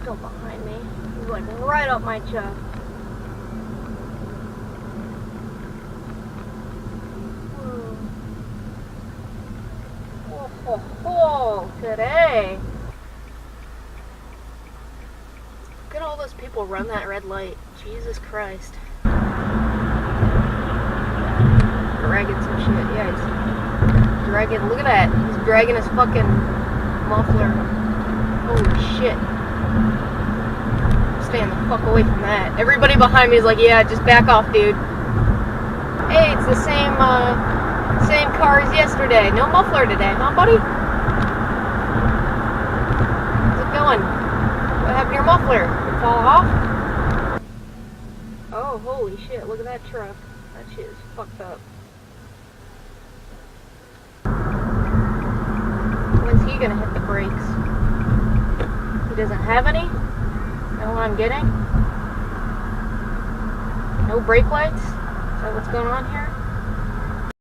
still behind me. He's like right up my chuck. Oh, today. Look at all those people run that red light. Jesus Christ. Dragging some shit. Yeah, he's dragging. Look at that. He's dragging his fucking muffler. Holy shit. Staying the fuck away from that. Everybody behind me is like, yeah, just back off, dude. Hey, it's the same car as yesterday. No muffler today, huh, buddy? How's it going? What happened to your muffler? Did it fall off? Oh, holy shit. Look at that truck. That shit is fucked up. When's he gonna hit the brakes? He doesn't have any? Is that what I'm getting? No brake lights? Is that what's going on here?